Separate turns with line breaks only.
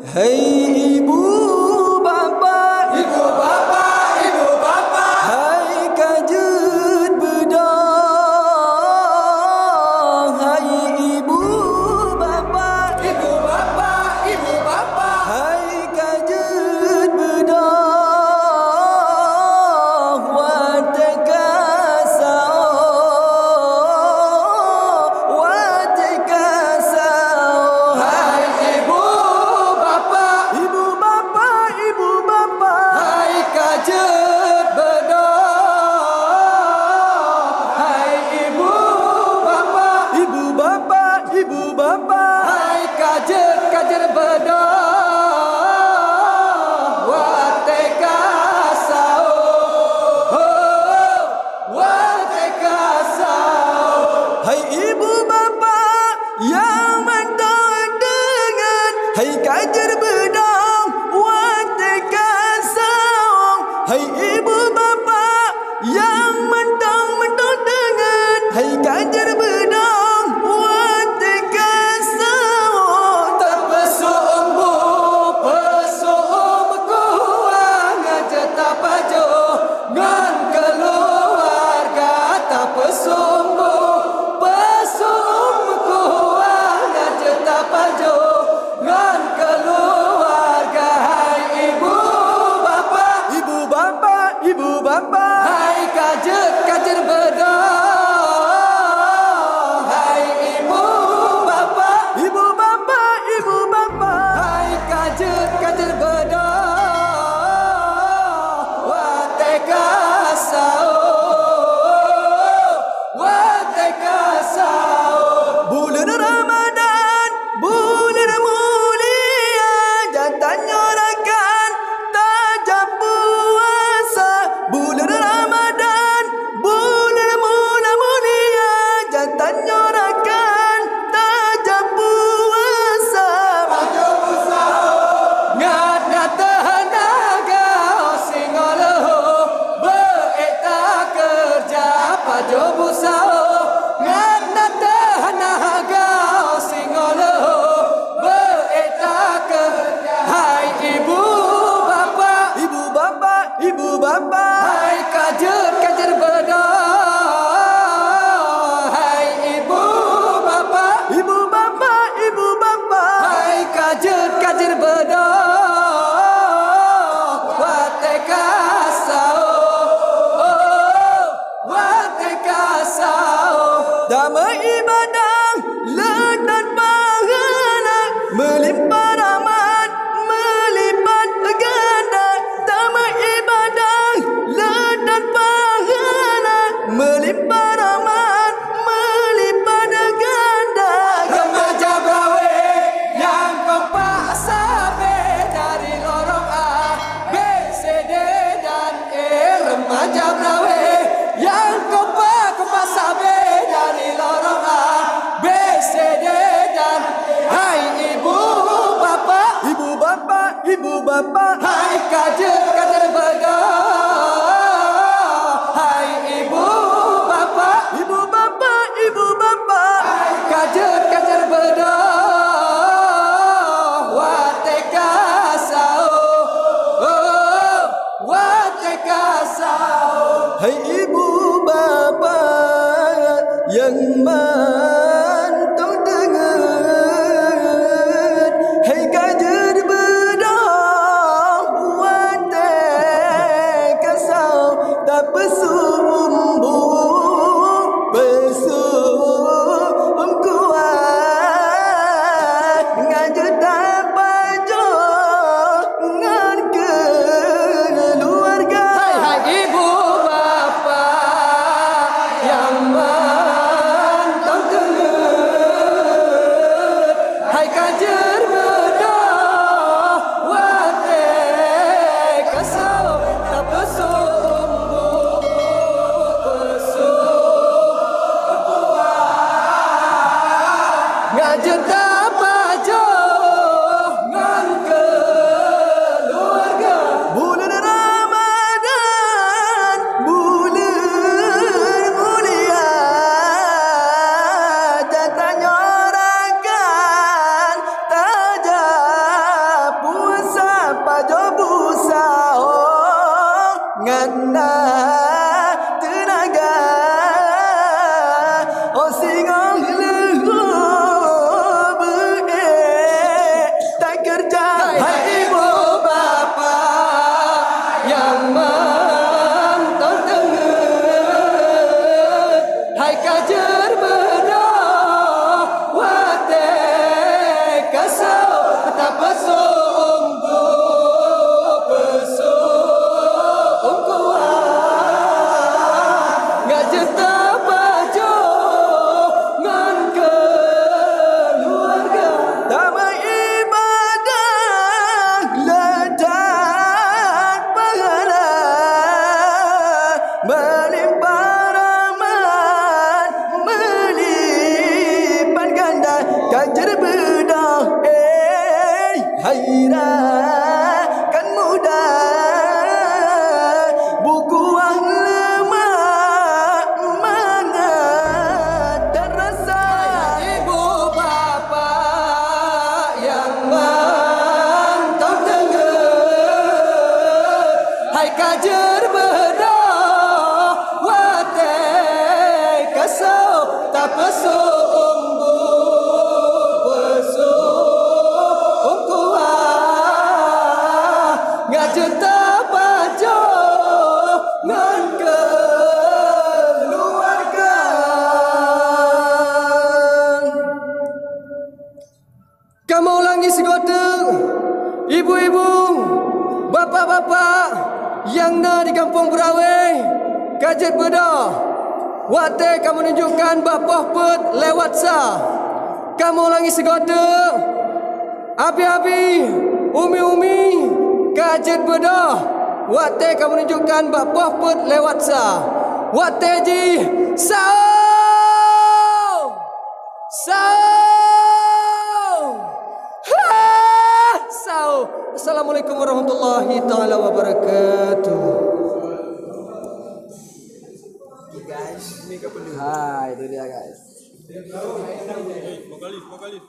Hei ibu bapa,
ibu bapa, ibu bapa.
hai kajut bedong. Hai ibu bapa,
Ibu bapa, ibu bapa.
hai kajut bedong. Wateka sao, wateka sao.
Hai ibu bapa,
Ibu bapa, ibu bapa,
hai kajut bedong. Hai ibu bapa,
ibu bapa, ibu bapa.
hai kajut bedong. Wateka sao, wateka sao.
Hai ibu bapa yang mentang dengan hai kajar bedong wateka saung. Hai ibu bapa yang mentang dengan hai kajar bedong wateka saung.
Terpesumbu, pesum kuang aja tak pajo ngan keluarga tak pesumbu, pesum kuang aja tak pajo ngan keluarga. Hai ibu bapa,
Ibu bapa, ibu bapa,
hai kajer bedong. Hai ibu bapa,
ibu bapa, ibu bapa.
hai kajer bedong. Wateka sao, wateka sao.
Bulan Ramadan, bulan mulia, jantannya rakan tajam puasa. Bulan Ramadan, bulan mulia, jantannya rakan tajam puasa.
Ngat tenaga singoloh beeta kerja pajo busao. Ngat tenaga singoloh beeta kerja. Hai ibu bapa,
Ibu bapa, ibu bapa,
hai kajer bedong. Hai ibu bapa,
ibu bapa, ibu bapa.
hai kajer bedong. Wateka sao, wateka sao.
Damai ibadah, ledan pahala, melimpah rahmat, melipat ganda. Damai ibadah, ledan pahala, melimpah rahmat, melipat ganda.
Remaja brawe yang kompak sabe dari lorong A, B, C, D dan E. Remaja brawe yang kompak sabe dari lorong A, B, C, D dan E. Hai ibu bapa,
Ibu bapa, ibu bapa,
hai kajer bedong. Hai ibu bapa,
ibu bapa, ibu bapa.
hai kajer bedong. Wateka sao, wateka sao.
Hai ibu bapa yang mantau dengan hai kajar bedong watek kasau tak pesumbu pesum kuat ngajar tak pajo ngan keluarga.
Hai hai ibu bapa yang mantap dengar. Hai kajer bedong watek kasau tak pesumbu pesum ngajar tak pajo ngan keluarga.
Bulan Ramadan, bulan mulia, jantannya rakan tajam
mana di kampung Berawai, Kajet Bedah. Waktu kamu menunjukkan bapah pet lewat sah. Kamu langi segoda. Abi-abi, umi-umi, Kajet Bedah. Waktu kamu menunjukkan bapah pet lewat sah. Waktu ji, sao. Assalamualaikum warahmatullahi taala wabarakatuh.
Guys, ini kepenuh.
Hai, itu dia guys.
Vokalis.